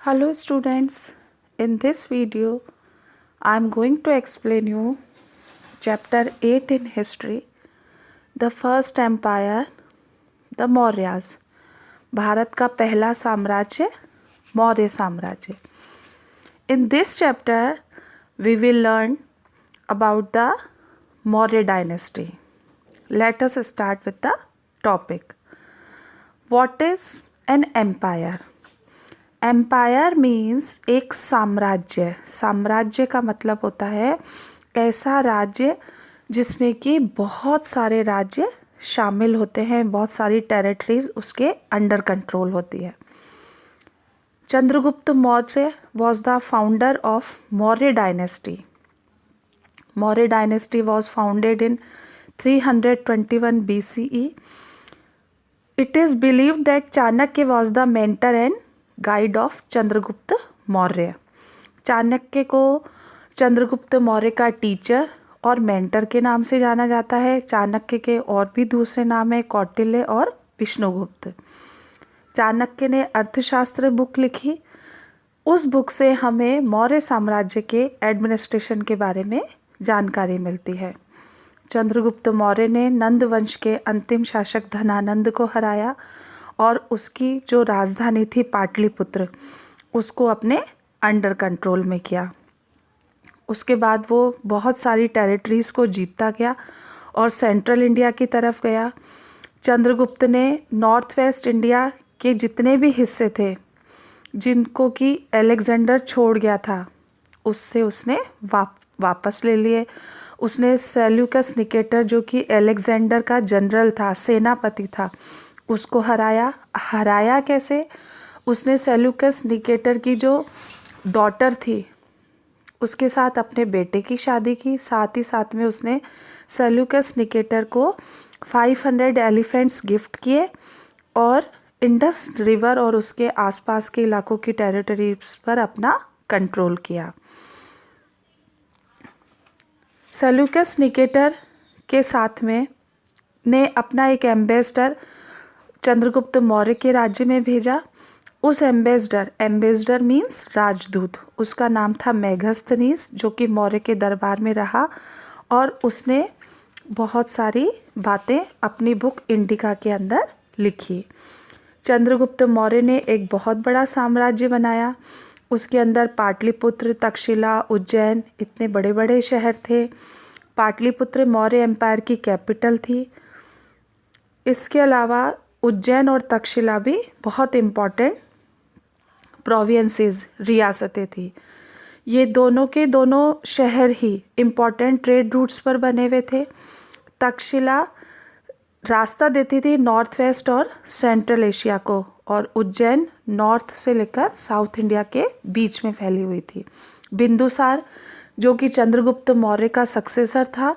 Hello students, in this video I am going to explain you chapter 8 in history, the first empire, the Mauryas, Bharat का पहला साम्राज्य मौर्य साम्राज्य. In this chapter we will learn about the Maurya dynasty. Let us start with the topic. What is an empire? Empire means एक साम्राज्य. साम्राज्य का मतलब होता है ऐसा राज्य जिसमें कि बहुत सारे राज्य शामिल होते हैं, बहुत सारी टेरिटरीज उसके अंडर कंट्रोल होती है. Chandragupta Maurya was the founder of Maurya dynasty. Maurya dynasty was founded in 321 BCE. It is believed that Chanakya was the mentor and guide of Chandragupta Maurya. Chanakya को चंद्रगुप्त मौर्य का टीचर और मेंटर के नाम से जाना जाता है. चाणक्य के और भी दूसरे नाम हैं, कौटिल्य और विष्णुगुप्त. चाणक्य ने अर्थशास्त्र बुक लिखी. उस बुक से हमें मौर्य साम्राज्य के एडमिनिस्ट्रेशन के बारे में जानकारी मिलती है. चंद्रगुप्त मौर्य ने नंद वंश के अंतिम शासक धनानंद को हराया और उसकी जो राजधानी थी पाटलिपुत्र उसको अपने अंडर कंट्रोल में किया. उसके बाद वो बहुत सारी टेरिटरीज़ को जीतता गया और सेंट्रल इंडिया की तरफ गया. चंद्रगुप्त ने नॉर्थ वेस्ट इंडिया के जितने भी हिस्से थे जिनको कि अलेक्जेंडर छोड़ गया था उससे उसने वापस ले लिए. उसने सेल्यूकस निकेटर जो कि अलेक्जेंडर का जनरल था, सेनापति था, उसको हराया कैसे? उसने सेल्यूकस निकेटर की जो डॉटर थी उसके साथ अपने बेटे की शादी की. साथ ही साथ में उसने सेल्यूकस निकेटर को 500 एलिफेंट्स गिफ्ट किए और इंडस रिवर और उसके आसपास के इलाकों की टेरिटरीज पर अपना कंट्रोल किया. सेल्यूकस निकेटर के साथ में ने अपना एक एम्बेसडर चंद्रगुप्त मौर्य के राज्य में भेजा. उस एम्बेसडर मीन्स राजदूत, उसका नाम था मेगस्थनीस जो कि मौर्य के दरबार में रहा और उसने बहुत सारी बातें अपनी बुक इंडिका के अंदर लिखी. चंद्रगुप्त मौर्य ने एक बहुत बड़ा साम्राज्य बनाया. उसके अंदर पाटलिपुत्र, तक्षशिला, उज्जैन इतने बड़े बड़े शहर थे. पाटलिपुत्र मौर्य एम्पायर की कैपिटल थी. इसके अलावा उज्जैन और तक्षशिला भी बहुत इम्पॉर्टेंट प्रोविंसेस, रियासतें थी. ये दोनों के दोनों शहर ही इम्पॉर्टेंट ट्रेड रूट्स पर बने हुए थे. तक्षशिला रास्ता देती थी नॉर्थ वेस्ट और सेंट्रल एशिया को और उज्जैन नॉर्थ से लेकर साउथ इंडिया के बीच में फैली हुई थी. बिंदुसार जो कि चंद्रगुप्त मौर्य का सक्सेसर था.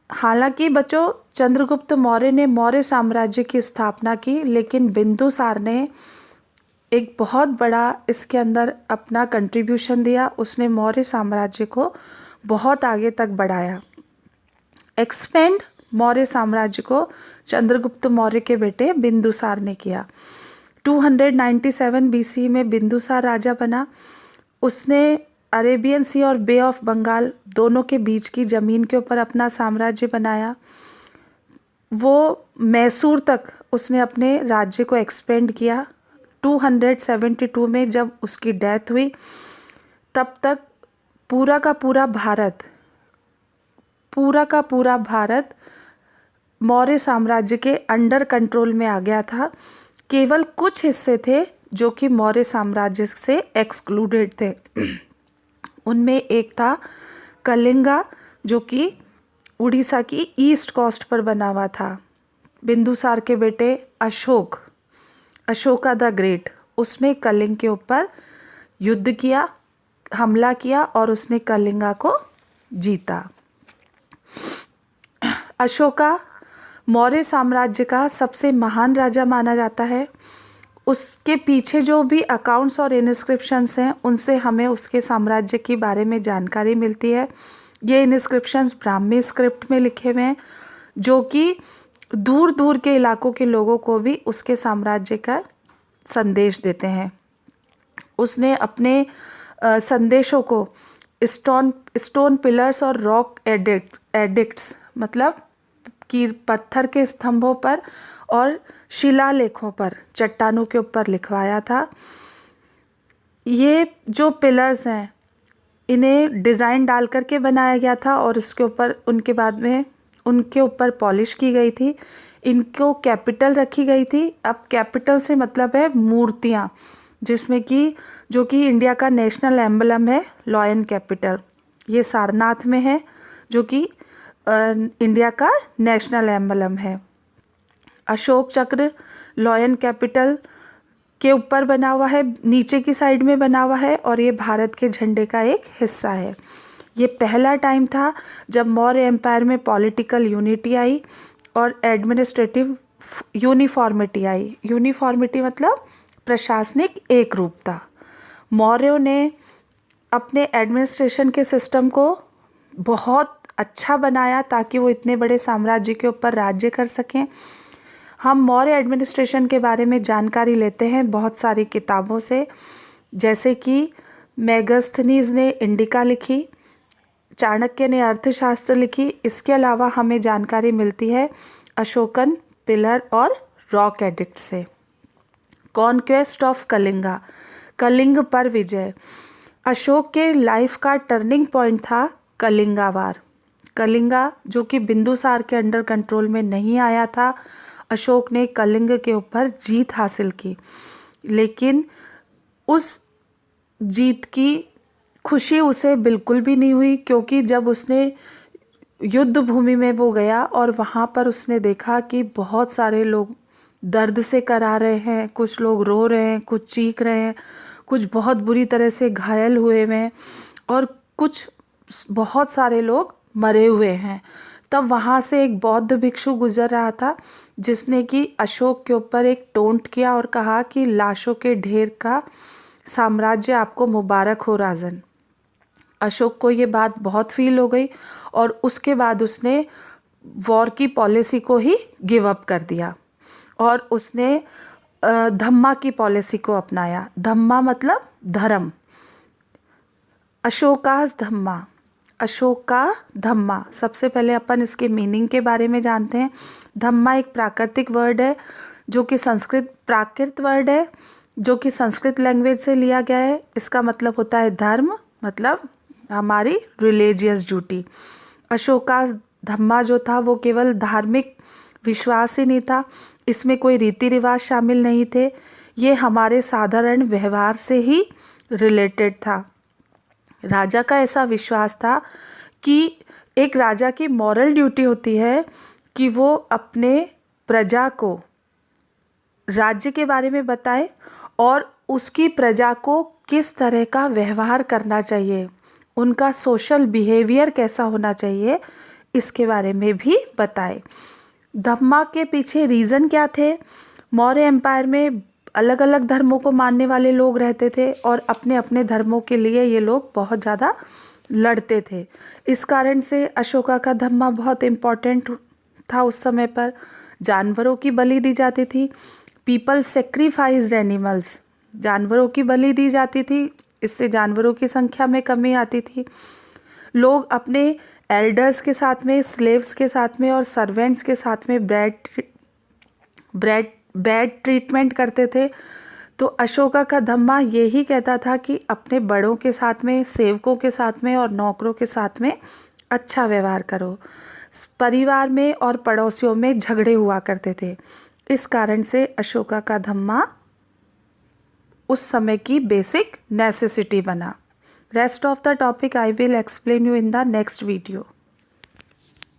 हालांकि बच्चों चंद्रगुप्त मौर्य ने मौर्य साम्राज्य की स्थापना की लेकिन बिंदुसार ने एक बहुत बड़ा इसके अंदर अपना कंट्रीब्यूशन दिया. उसने मौर्य साम्राज्य को बहुत आगे तक बढ़ाया. एक्सपेंड मौर्य साम्राज्य को चंद्रगुप्त मौर्य के बेटे बिंदुसार ने किया. 297 BC में बिंदुसार राजा बना. उसने अरेबियन सी और बे ऑफ बंगाल दोनों के बीच की ज़मीन के ऊपर अपना साम्राज्य बनाया. वो मैसूर तक उसने अपने राज्य को एक्सपेंड किया. 272 में जब उसकी डेथ हुई तब तक पूरा का पूरा भारत मौर्य साम्राज्य के अंडर कंट्रोल में आ गया था. केवल कुछ हिस्से थे जो कि मौर्य साम्राज्य से एक्सक्लूडेड थे. उनमें एक था कलिंगा जो कि उड़ीसा की ईस्ट कोस्ट पर बना हुआ था. बिंदुसार के बेटे अशोका द ग्रेट, उसने कलिंग के ऊपर युद्ध किया, हमला किया और उसने कलिंगा को जीता. अशोका मौर्य साम्राज्य का सबसे महान राजा माना जाता है. उसके पीछे जो भी अकाउंट्स और इनस्क्रिप्शंस हैं उनसे हमें उसके साम्राज्य के बारे में जानकारी मिलती है. ये इनस्क्रिप्शंस ब्राह्मी स्क्रिप्ट में लिखे हुए हैं जो कि दूर दूर के इलाकों के लोगों को भी उसके साम्राज्य का संदेश देते हैं. उसने अपने संदेशों को स्टोन पिलर्स और रॉक एडिक्ट्स मतलब कि पत्थर के स्तंभों पर और शिलालेखों पर, चट्टानों के ऊपर लिखवाया था। ये जो पिलर्स हैं इन्हें डिज़ाइन डाल करके बनाया गया था और उसके ऊपर उनके बाद में उनके ऊपर पॉलिश की गई थी। इनको कैपिटल रखी गई थी। अब कैपिटल से मतलब है मूर्तियाँ, जिसमें कि जो कि इंडिया का नेशनल एम्बलम है लॉयन कैपिटल, ये सारनाथ में है जो कि इंडिया का नेशनल एम्बलम है। अशोक चक्र लॉयन कैपिटल के ऊपर बना हुआ है, नीचे की साइड में बना हुआ है और ये भारत के झंडे का एक हिस्सा है। ये पहला टाइम था जब मौर्य एम्पायर में पॉलिटिकल यूनिटी आई और एडमिनिस्ट्रेटिव यूनिफॉर्मिटी आई। यूनिफॉर्मिटी मतलब प्रशासनिक एक रूपता। मौर्यों ने अपने एडमिनिस्ट्रेशन के सिस्टम को बहुत अच्छा बनाया ताकि वो इतने बड़े साम्राज्य के ऊपर राज्य कर सकें। हम मौर्य एडमिनिस्ट्रेशन के बारे में जानकारी लेते हैं बहुत सारी किताबों से, जैसे कि मेगास्थनीज ने इंडिका लिखी, चाणक्य ने अर्थशास्त्र लिखी। इसके अलावा हमें जानकारी मिलती है अशोकन पिलर और रॉक एडिक्ट से। कॉन्क्वेस्ट ऑफ कलिंगा, कलिंग पर विजय। अशोक के लाइफ का टर्निंग पॉइंट था कलिंगा वार। कलिंगा जो कि बिंदुसार के अंडर कंट्रोल में नहीं आया था, अशोक ने कलिंग के ऊपर जीत हासिल की, लेकिन उस जीत की खुशी उसे बिल्कुल भी नहीं हुई, क्योंकि जब उसने युद्ध भूमि में वो गया और वहाँ पर उसने देखा कि बहुत सारे लोग दर्द से करा रहे हैं, कुछ लोग रो रहे हैं, कुछ चीख रहे हैं, कुछ बहुत बुरी तरह से घायल हुए हैं और कुछ बहुत सारे लोग मरे हुए हैं। तब वहाँ से एक बौद्ध भिक्षु गुजर रहा था जिसने कि अशोक के ऊपर एक टोंट किया और कहा कि लाशों के ढेर का साम्राज्य आपको मुबारक हो राजन। अशोक को ये बात बहुत फील हो गई और उसके बाद उसने वॉर की पॉलिसी को ही गिव अप कर दिया और उसने धम्मा की पॉलिसी को अपनाया। धम्मा मतलब धर्म। अशोकास धम्मा, अशोक का धम्मा। सबसे पहले अपन इसके मीनिंग के बारे में जानते हैं। धम्मा एक प्राकृतिक वर्ड है जो कि प्राकृत वर्ड है जो कि संस्कृत लैंग्वेज से लिया गया है। इसका मतलब होता है धर्म, मतलब हमारी रिलीजियस ड्यूटी। अशोका धम्मा जो था वो केवल धार्मिक विश्वास ही नहीं था, इसमें कोई रीति रिवाज शामिल नहीं थे, ये हमारे साधारण व्यवहार से ही रिलेटेड था। राजा का ऐसा विश्वास था कि एक राजा की मॉरल ड्यूटी होती है कि वो अपने प्रजा को राज्य के बारे में बताए और उसकी प्रजा को किस तरह का व्यवहार करना चाहिए, उनका सोशल बिहेवियर कैसा होना चाहिए, इसके बारे में भी बताए। धम्मा के पीछे रीज़न क्या थे? मौर्य एम्पायर में अलग अलग धर्मों को मानने वाले लोग रहते थे और अपने अपने धर्मों के लिए ये लोग बहुत ज़्यादा लड़ते थे। इस कारण से अशोका का धम्मा बहुत इम्पॉर्टेंट था। उस समय पर जानवरों की बलि दी जाती थी। पीपल सेक्रीफाइज्ड एनिमल्स, जानवरों की बलि दी जाती थी, इससे जानवरों की संख्या में कमी आती थी। लोग अपने एल्डर्स के साथ में, स्लेव्स के साथ में और सर्वेंट्स के साथ में बैड ट्रीटमेंट करते थे। तो अशोका का धम्मा यही कहता था कि अपने बड़ों के साथ में, सेवकों के साथ में और नौकरों के साथ में अच्छा व्यवहार करो। परिवार में और पड़ोसियों में झगड़े हुआ करते थे। इस कारण से अशोका का धम्मा उस समय की बेसिक नेसेसिटी बना। Rest of the topic I will explain you in the next video.